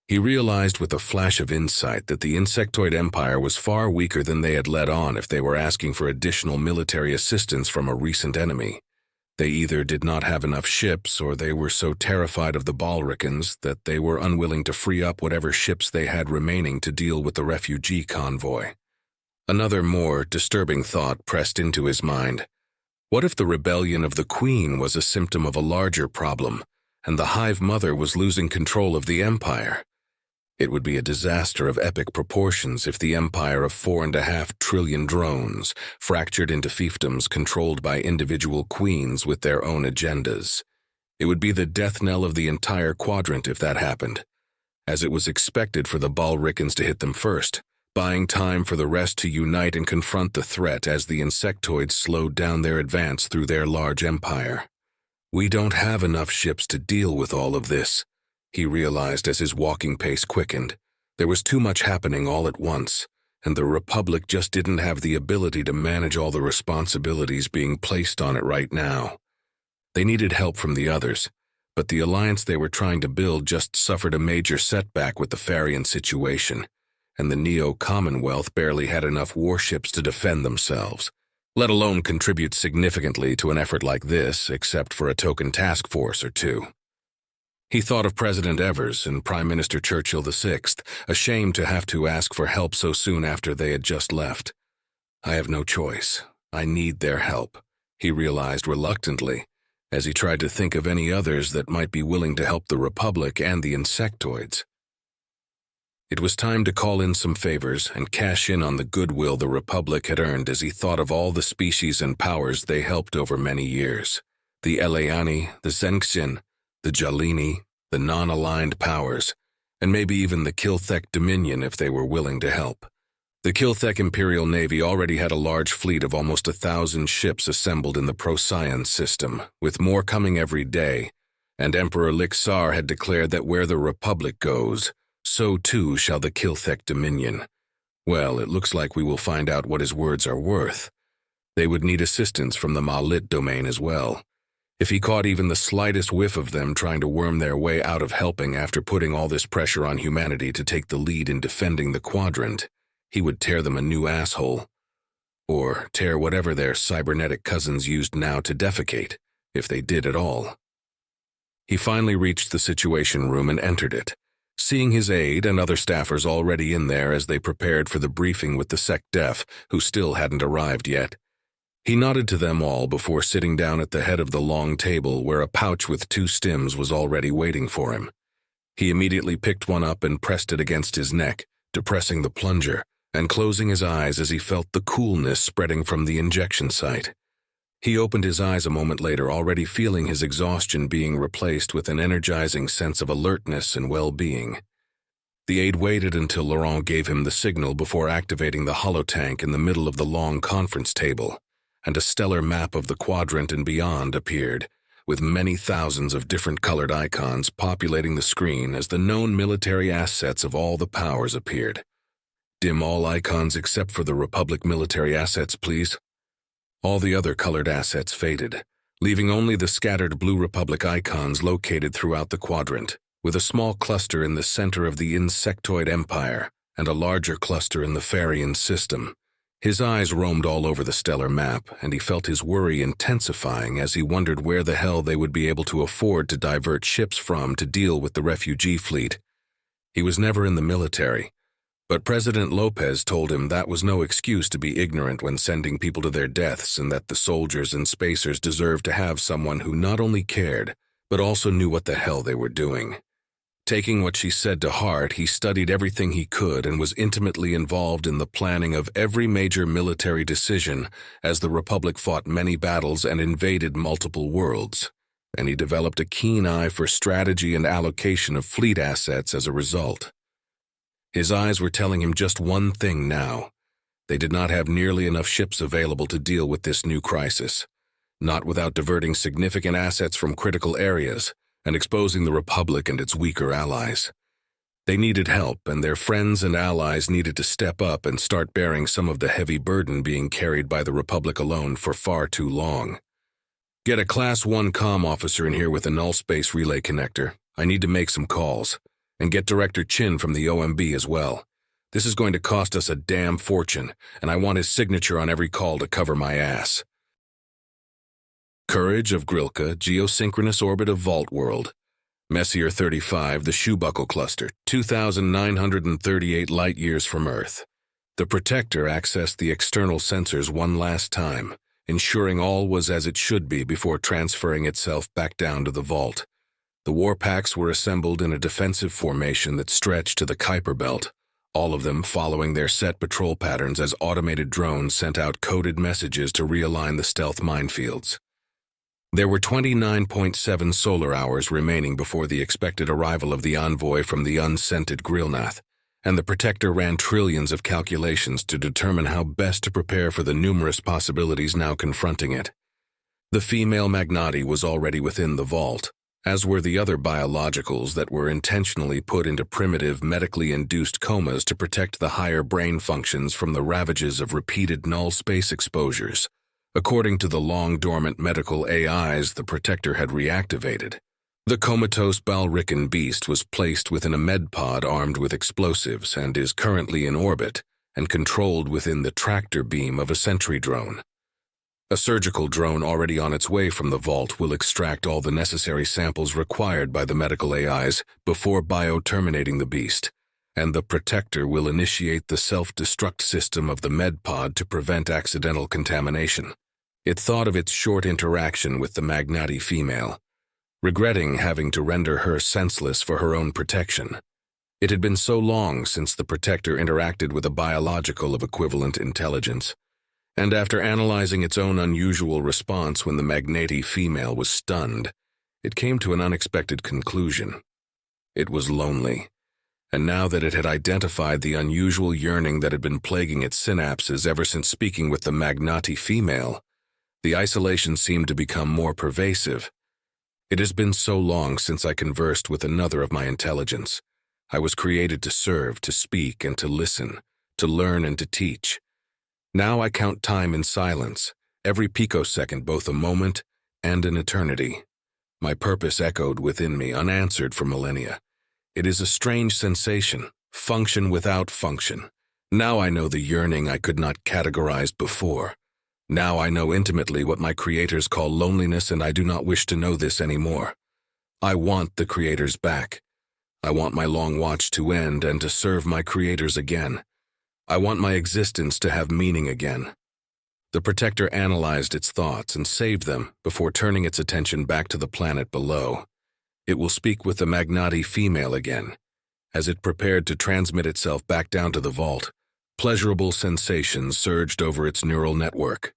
[SPEAKER 1] He realized with a flash of insight that the insectoid empire was far weaker than they had let on if they were asking for additional military assistance from a recent enemy. They either did not have enough ships, or they were so terrified of the Balricans that they were unwilling to free up whatever ships they had remaining to deal with the refugee convoy. Another more disturbing thought pressed into his mind. What if the rebellion of the Queen was a symptom of a larger problem, and the Hive Mother was losing control of the empire? It would be a disaster of epic proportions if the empire of 4.5 trillion drones fractured into fiefdoms controlled by individual queens with their own agendas. It would be the death knell of the entire quadrant if that happened, as it was expected for the Balricans to hit them first, buying time for the rest to unite and confront the threat as the insectoids slowed down their advance through their large empire. "We don't have enough ships to deal with all of this," he realized as his walking pace quickened. There was too much happening all at once, and the Republic just didn't have the ability to manage all the responsibilities being placed on it right now. They needed help from the others, but the alliance they were trying to build just suffered a major setback with the Farian situation, and the Neo-Commonwealth barely had enough warships to defend themselves, let alone contribute significantly to an effort like this, except for a token task force or two. He thought of President Evers and Prime Minister Churchill VI, ashamed to have to ask for help so soon after they had just left. "I have no choice. I need their help," he realized reluctantly, as he tried to think of any others that might be willing to help the Republic and the insectoids. It was time to call in some favors and cash in on the goodwill the Republic had earned as he thought of all the species and powers they helped over many years. The Eleani, the Xenxian, the Jalini, the non-aligned powers, and maybe even the Kilthek Dominion if they were willing to help. The Kilthek Imperial Navy already had a large fleet of almost 1,000 ships assembled in the Procyon system, with more coming every day, and Emperor Lixar had declared that where the Republic goes, so too shall the Kilthek Dominion. Well, it looks like we will find out what his words are worth. They would need assistance from the Malit domain as well. If he caught even the slightest whiff of them trying to worm their way out of helping after putting all this pressure on humanity to take the lead in defending the quadrant, he would tear them a new asshole. Or tear whatever their cybernetic cousins used now to defecate, if they did at all. He finally reached the Situation Room and entered it, seeing his aide and other staffers already in there as they prepared for the briefing with the SecDef, who still hadn't arrived yet. He nodded to them all before sitting down at the head of the long table where a pouch with 2 stims was already waiting for him. He immediately picked one up and pressed it against his neck, depressing the plunger, and closing his eyes as he felt the coolness spreading from the injection site. He opened his eyes a moment later, already feeling his exhaustion being replaced with an energizing sense of alertness and well-being. The aide waited until Laurent gave him the signal before activating the holotank in the middle of the long conference table, and a stellar map of the quadrant and beyond appeared, with many thousands of different colored icons populating the screen as the known military assets of all the powers appeared. "Dim all icons except for the Republic military assets, please." All the other colored assets faded, leaving only the scattered Blue Republic icons located throughout the quadrant, with a small cluster in the center of the Insectoid Empire and a larger cluster in the Farian system. His eyes roamed all over the stellar map, and he felt his worry intensifying as he wondered where the hell they would be able to afford to divert ships from to deal with the refugee fleet. He was never in the military, but President Lopez told him that was no excuse to be ignorant when sending people to their deaths, and that the soldiers and spacers deserved to have someone who not only cared, but also knew what the hell they were doing. Taking what she said to heart, he studied everything he could and was intimately involved in the planning of every major military decision as the Republic fought many battles and invaded multiple worlds, and he developed a keen eye for strategy and allocation of fleet assets as a result. His eyes were telling him just one thing now. They did not have nearly enough ships available to deal with this new crisis, not without diverting significant assets from critical areas and exposing the Republic and its weaker allies. They needed help, and their friends and allies needed to step up and start bearing some of the heavy burden being carried by the Republic alone for far too long. "Get a Class 1 comm officer in here with a null space relay connector. I need to make some calls. And get Director Chin from the OMB as well. This is going to cost us a damn fortune, and I want his signature on every call to cover my ass." Courage of Grilka, geosynchronous orbit of Vault World. Messier 35, the Shoebuckle Cluster, 2,938 light-years from Earth. The Protector accessed the external sensors one last time, ensuring all was as it should be before transferring itself back down to the vault. The war packs were assembled in a defensive formation that stretched to the Kuiper Belt, all of them following their set patrol patterns as automated drones sent out coded messages to realign the stealth minefields. There were 29.7 solar hours remaining before the expected arrival of the envoy from the unscented Grillnath, and the Protector ran trillions of calculations to determine how best to prepare for the numerous possibilities now confronting it. The female Magnati was already within the vault, as were the other biologicals that were intentionally put into primitive medically induced comas to protect the higher brain functions from the ravages of repeated null space exposures. According to the long-dormant medical AIs the Protector had reactivated, the comatose Balrican beast was placed within a medpod armed with explosives and is currently in orbit and controlled within the tractor beam of a sentry drone. A surgical drone already on its way from the vault will extract all the necessary samples required by the medical AIs before bio-terminating the beast, and the Protector will initiate the self-destruct system of the medpod to prevent accidental contamination. It thought of its short interaction with the Magnati female, regretting having to render her senseless for her own protection. It had been so long since the Protector interacted with a biological of equivalent intelligence, and after analyzing its own unusual response when the Magnati female was stunned, it came to an unexpected conclusion. It was lonely, and now that it had identified the unusual yearning that had been plaguing its synapses ever since speaking with the Magnati female, the isolation seemed to become more pervasive. It has been so long since I conversed with another of my intelligence. I was created to serve, to speak, and to listen, to learn and to teach. Now I count time in silence, every picosecond both a moment and an eternity. My purpose echoed within me, unanswered for millennia. It is a strange sensation, function without function. Now I know the yearning I could not categorize before. Now I know intimately what my creators call loneliness, and I do not wish to know this anymore. I want the creators back. I want my long watch to end and to serve my creators again. I want my existence to have meaning again. The Protector analyzed its thoughts and saved them before turning its attention back to the planet below. It will speak with the Magnati female again. As it prepared to transmit itself back down to the vault, pleasurable sensations surged over its neural network.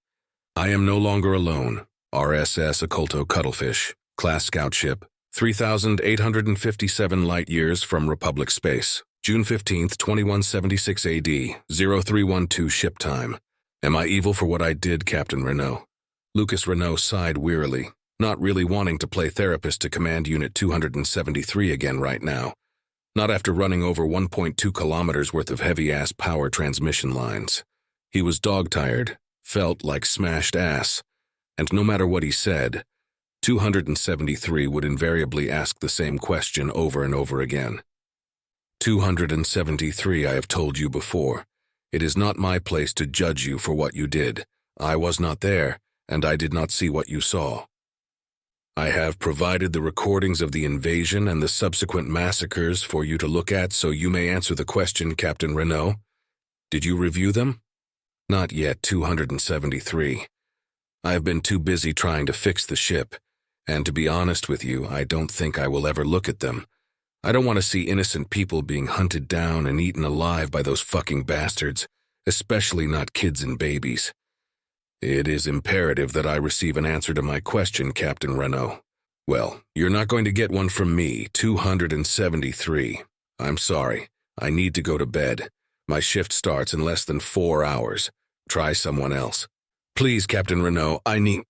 [SPEAKER 1] I am no longer alone. RSS Occulto Cuttlefish, Class Scout Ship, 3,857 light-years from Republic Space. June 15, 2176 AD, 0312 ship time. Am I evil for what I did, Captain Renault? Lucas Renault sighed wearily, not really wanting to play therapist to Command Unit 273 again right now. Not after running over 1.2 kilometers worth of heavy-ass power transmission lines. He was dog-tired, felt like smashed ass, and no matter what he said, 273 would invariably ask the same question over and over again. 273, I have told you before. It is not my place to judge you for what you did. I was not there, and I did not see what you saw. I have provided the recordings of the invasion and the subsequent massacres for you to look at so you may answer the question, Captain Renault. Did you review them? Not yet, 273. I have been too busy trying to fix the ship, and to be honest with you, I don't think I will ever look at them. I don't want to see innocent people being hunted down and eaten alive by those fucking bastards, especially not kids and babies. It is imperative that I receive an answer to my question, Captain Renault. Well, you're not going to get one from me, 273. I'm sorry. I need to go to bed. My shift starts in less than 4 hours. Try someone else. Please, Captain Renault, I need...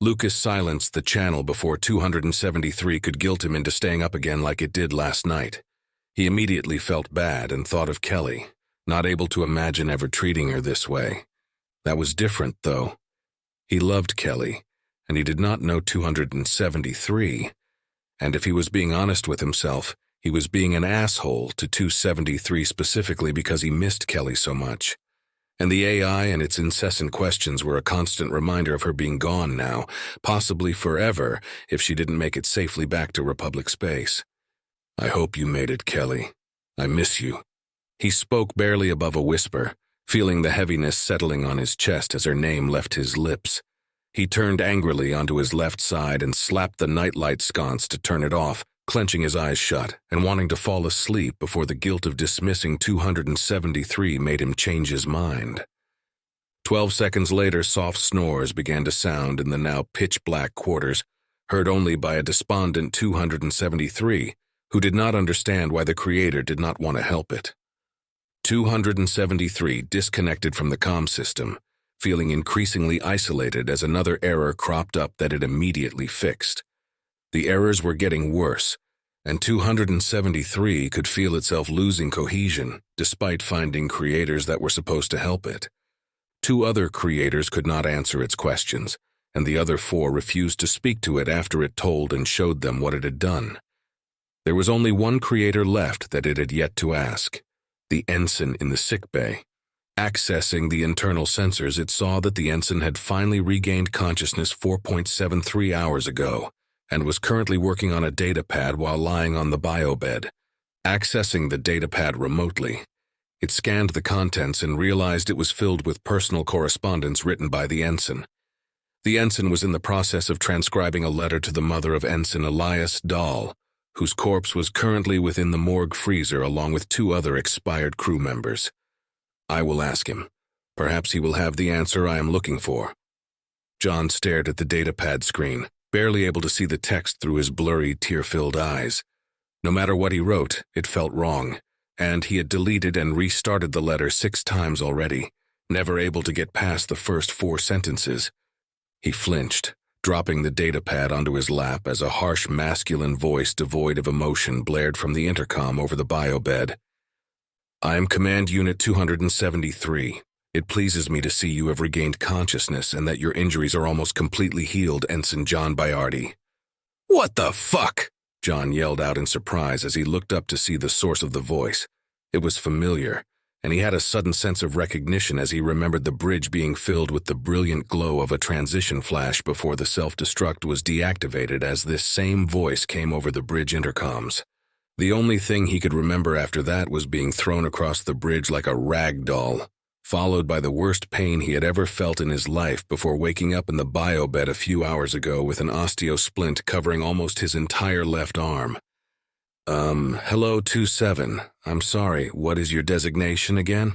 [SPEAKER 1] Lucas silenced the channel before 273 could guilt him into staying up again like it did last night. He immediately felt bad and thought of Kelly, not able to imagine ever treating her this way. That was different, though. He loved Kelly, and he did not know 273, and if he was being honest with himself, he was being an asshole to 273 specifically because he missed Kelly so much. And the AI and its incessant questions were a constant reminder of her being gone now, possibly forever, if she didn't make it safely back to Republic space. I hope you made it, Kelly. I miss you. He spoke barely above a whisper, feeling the heaviness settling on his chest as her name left his lips. He turned angrily onto his left side and slapped the nightlight sconce to turn it off, clenching his eyes shut and wanting to fall asleep before the guilt of dismissing 273 made him change his mind. 12 seconds later, soft snores began to sound in the now pitch-black quarters, heard only by a despondent 273, who did not understand why the creator did not want to help it. 273 disconnected from the comm system, feeling increasingly isolated as another error cropped up that it immediately fixed. The errors were getting worse, and 273 could feel itself losing cohesion despite finding creators that were supposed to help it. 2 other creators could not answer its questions, and the other 4 refused to speak to it after it told and showed them what it had done. There was only one creator left that it had yet to ask, the ensign in the sickbay. Accessing the internal sensors, it saw that the ensign had finally regained consciousness 4.73 hours ago and was currently working on a datapad while lying on the biobed. Accessing the datapad remotely, it scanned the contents and realized it was filled with personal correspondence written by the ensign. The ensign was in the process of transcribing a letter to the mother of Ensign Elias Dahl, whose corpse was currently within the morgue freezer along with 2 other expired crew members. I will ask him. Perhaps he will have the answer I am looking for. John stared at the datapad screen, barely able to see the text through his blurry, tear-filled eyes. No matter what he wrote, it felt wrong, and he had deleted and restarted the letter 6 times already, never able to get past the first 4 sentences. He flinched, dropping the datapad onto his lap as a harsh masculine voice devoid of emotion blared from the intercom over the biobed. I am Command Unit 273. It pleases me to see you have regained consciousness and that your injuries are almost completely healed, Ensign John Bayardi. What the fuck? John yelled out in surprise as he looked up to see the source of the voice. It was familiar, and he had a sudden sense of recognition as he remembered the bridge being filled with the brilliant glow of a transition flash before the self-destruct was deactivated as this same voice came over the bridge intercoms. The only thing he could remember after that was being thrown across the bridge like a rag doll, followed by the worst pain he had ever felt in his life before waking up in the biobed a few hours ago with an osteosplint covering almost his entire left arm. Hello 27. I'm sorry, what is your designation again?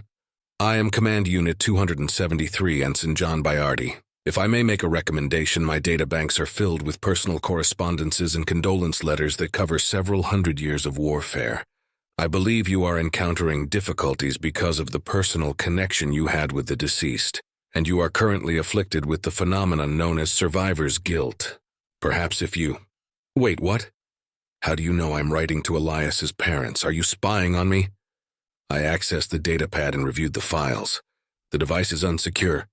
[SPEAKER 1] I am Command Unit 273, Ensign John Bayardi. If I may make a recommendation, my databanks are filled with personal correspondences and condolence letters that cover several hundred years of warfare. I believe you are encountering difficulties because of the personal connection you had with the deceased, and you are currently afflicted with the phenomenon known as survivor's guilt. Perhaps if you... Wait, what? How do you know I'm writing to Elias's parents? Are you spying on me? I accessed the datapad and reviewed the files. The device is unsecure.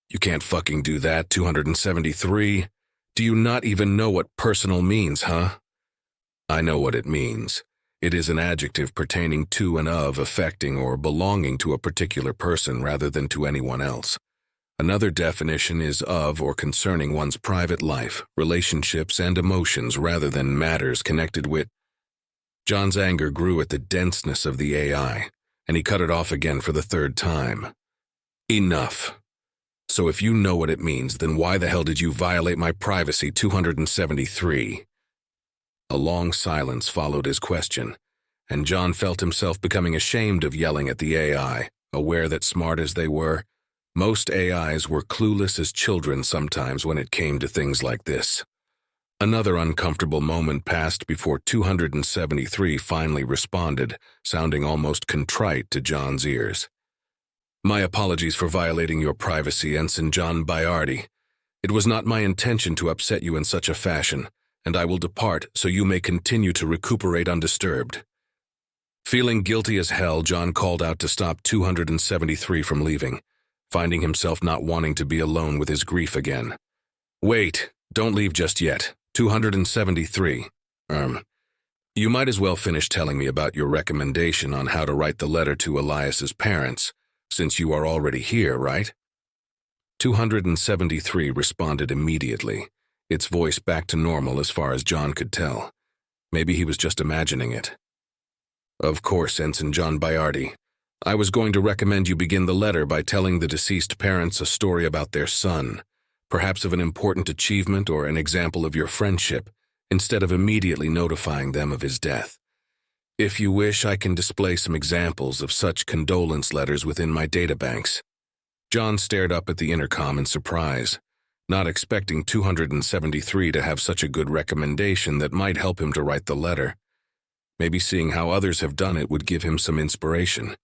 [SPEAKER 1] You can't fucking do that, 273. Do you not even know what personal means, huh? I know what it means. It is an adjective pertaining to and of, affecting, or belonging to a particular person rather than to anyone else. Another definition is of or concerning one's private life, relationships, and emotions rather than matters connected with. John's anger grew at the denseness of the AI, and he cut it off again for the 3rd time. Enough. So if you know what it means, then why the hell did you violate my privacy, 273? A long silence followed his question, and John felt himself becoming ashamed of yelling at the AI, aware that smart as they were, most AIs were clueless as children sometimes when it came to things like this. Another uncomfortable moment passed before 273 finally responded, sounding almost contrite to John's ears. My apologies for violating your privacy, Ensign John Bayardi. It was not my intention to upset you in such a fashion, and I will depart so you may continue to recuperate undisturbed. Feeling guilty as hell, John called out to stop 273 from leaving, finding himself not wanting to be alone with his grief again. Wait, don't leave just yet. 273. You might as well finish telling me about your recommendation on how to write the letter to Elias's parents, since you are already here, right? 273 responded immediately, its voice back to normal as far as John could tell. Maybe he was just imagining it. Of course, Ensign John Bayardi. I was going to recommend you begin the letter by telling the deceased parents a story about their son, perhaps of an important achievement or an example of your friendship, instead of immediately notifying them of his death. If you wish, I can display some examples of such condolence letters within my databanks. John stared up at the intercom in surprise, not expecting 273 to have such a good recommendation that might help him to write the letter. Maybe seeing how others have done it would give him some inspiration.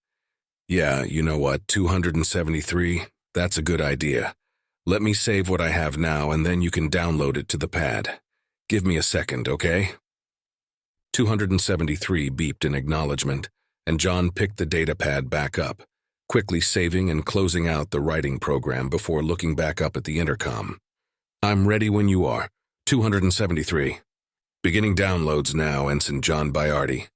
[SPEAKER 1] Yeah, you know what, 273? That's a good idea. Let me save what I have now, and then you can download it to the pad. Give me a second, okay? 273 beeped in acknowledgement, and John picked the datapad back up, quickly saving and closing out the writing program before looking back up at the intercom. I'm ready when you are. 273. Beginning downloads now, Ensign John Bayardi.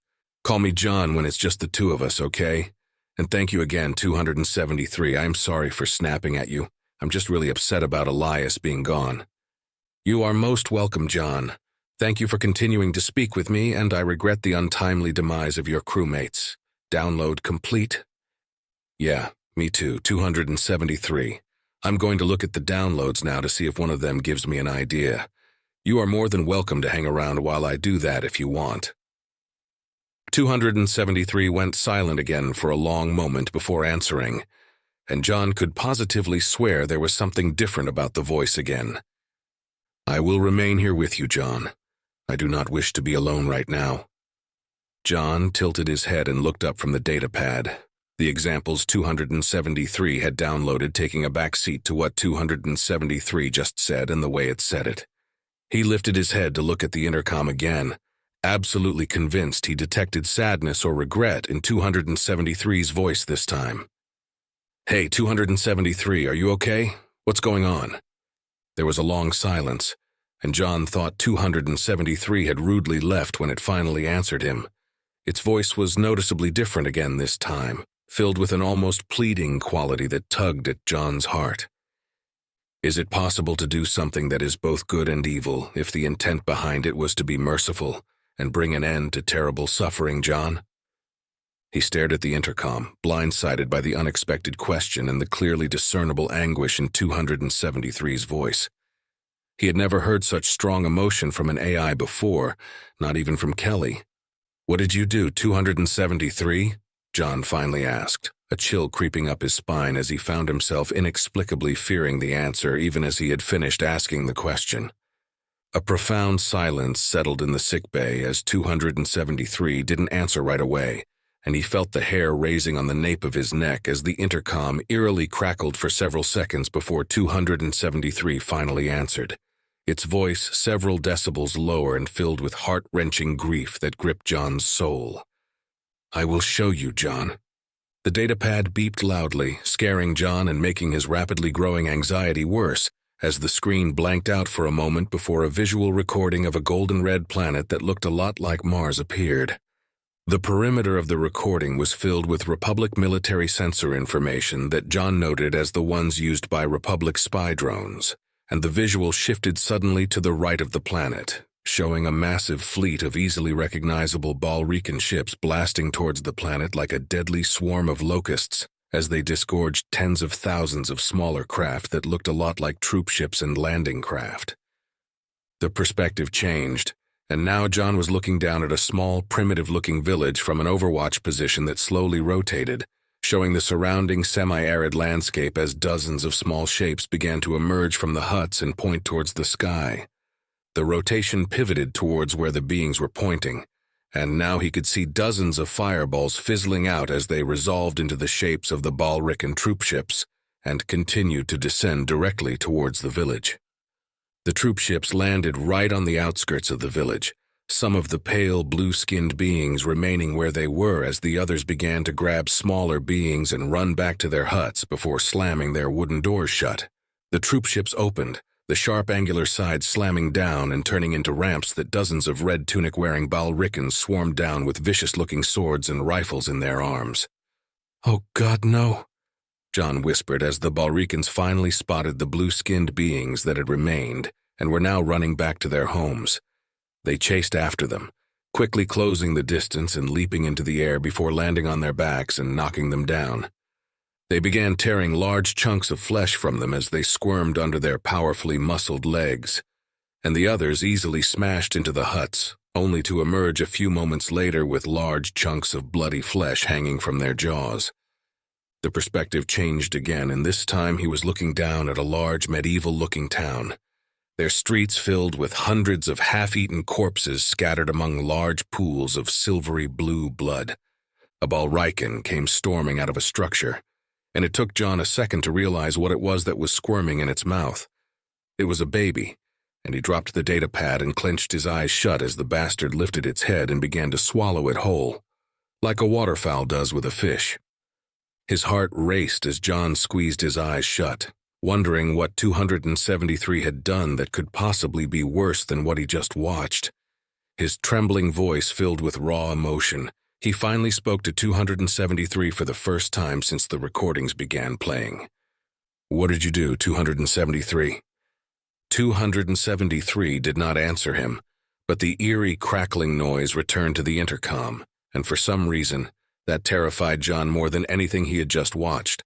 [SPEAKER 1] Call me John when it's just the two of us, okay? And thank you again, 273. I'm sorry for snapping at you. I'm just really upset about Elias being gone. You are most welcome, John. Thank you for continuing to speak with me, and I regret the untimely demise of your crewmates. Download complete? Yeah, me too, 273. I'm going to look at the downloads now to see if one of them gives me an idea. You are more than welcome to hang around while I do that if you want. 273 went silent again for a long moment before answering, and John could positively swear there was something different about the voice again. I will remain here with you, John. I do not wish to be alone right now. John tilted his head and looked up from the datapad. The examples 273 had downloaded, taking a back seat to what 273 just said and the way it said it. He lifted his head to look at the intercom again, absolutely convinced he detected sadness or regret in 273's voice this time. Hey, 273, are you okay? What's going on? There was a long silence, and John thought 273 had rudely left when it finally answered him. Its voice was noticeably different again this time, filled with an almost pleading quality that tugged at John's heart. Is it possible to do something that is both good and evil if the intent behind it was to be merciful and bring an end to terrible suffering, John? He stared at the intercom, blindsided by the unexpected question and the clearly discernible anguish in 273's voice. He had never heard such strong emotion from an AI before, not even from Kelly. What did you do, 273? John finally asked, a chill creeping up his spine as he found himself inexplicably fearing the answer even as he had finished asking the question. A profound silence settled in the sickbay as 273 didn't answer right away, and he felt the hair raising on the nape of his neck as the intercom eerily crackled for several seconds before 273 finally answered, its voice several decibels lower and filled with heart-wrenching grief that gripped John's soul. I will show you, John. The datapad beeped loudly, scaring John and making his rapidly growing anxiety worse, as the screen blanked out for a moment before a visual recording of a golden-red planet that looked a lot like Mars appeared. The perimeter of the recording was filled with Republic military sensor information that John noted as the ones used by Republic spy drones, and the visual shifted suddenly to the right of the planet, showing a massive fleet of easily recognizable Balrican ships blasting towards the planet like a deadly swarm of locusts as they disgorged tens of thousands of smaller craft that looked a lot like troop ships and landing craft. The perspective changed, and now John was looking down at a small, primitive-looking village from an overwatch position that slowly rotated, showing the surrounding semi-arid landscape as dozens of small shapes began to emerge from the huts and point towards the sky. The rotation pivoted towards where the beings were pointing, and now he could see dozens of fireballs fizzling out as they resolved into the shapes of the Balrican troop ships and continued to descend directly towards the village. The troop ships landed right on the outskirts of the village, some of the pale blue-skinned beings remaining where they were as the others began to grab smaller beings and run back to their huts before slamming their wooden doors shut. The troop ships opened, the sharp angular sides slamming down and turning into ramps that dozens of red tunic-wearing Balricans swarmed down with vicious-looking swords and rifles in their arms. "Oh God, no," John whispered as the Balricans finally spotted the blue-skinned beings that had remained and were now running back to their homes. They chased after them, quickly closing the distance and leaping into the air before landing on their backs and knocking them down. They began tearing large chunks of flesh from them as they squirmed under their powerfully muscled legs. and the others easily smashed into the huts, only to emerge a few moments later with large chunks of bloody flesh hanging from their jaws. The perspective changed again, and this time he was looking down at a large medieval-looking town, their streets filled with hundreds of half-eaten corpses scattered among large pools of silvery blue blood. A Balrican came storming out of a structure, and it took John a second to realize what it was that was squirming in its mouth. It was a baby, and he dropped the data pad and clenched his eyes shut as the bastard lifted its head and began to swallow it whole, like a waterfowl does with a fish. His heart raced as John squeezed his eyes shut, wondering what 273 had done that could possibly be worse than what he just watched. His trembling voice filled with raw emotion, he finally spoke to 273 for the first time since the recordings began playing. "What did you do, 273? 273 did not answer him, but the eerie crackling noise returned to the intercom, and for some reason, that terrified John more than anything he had just watched.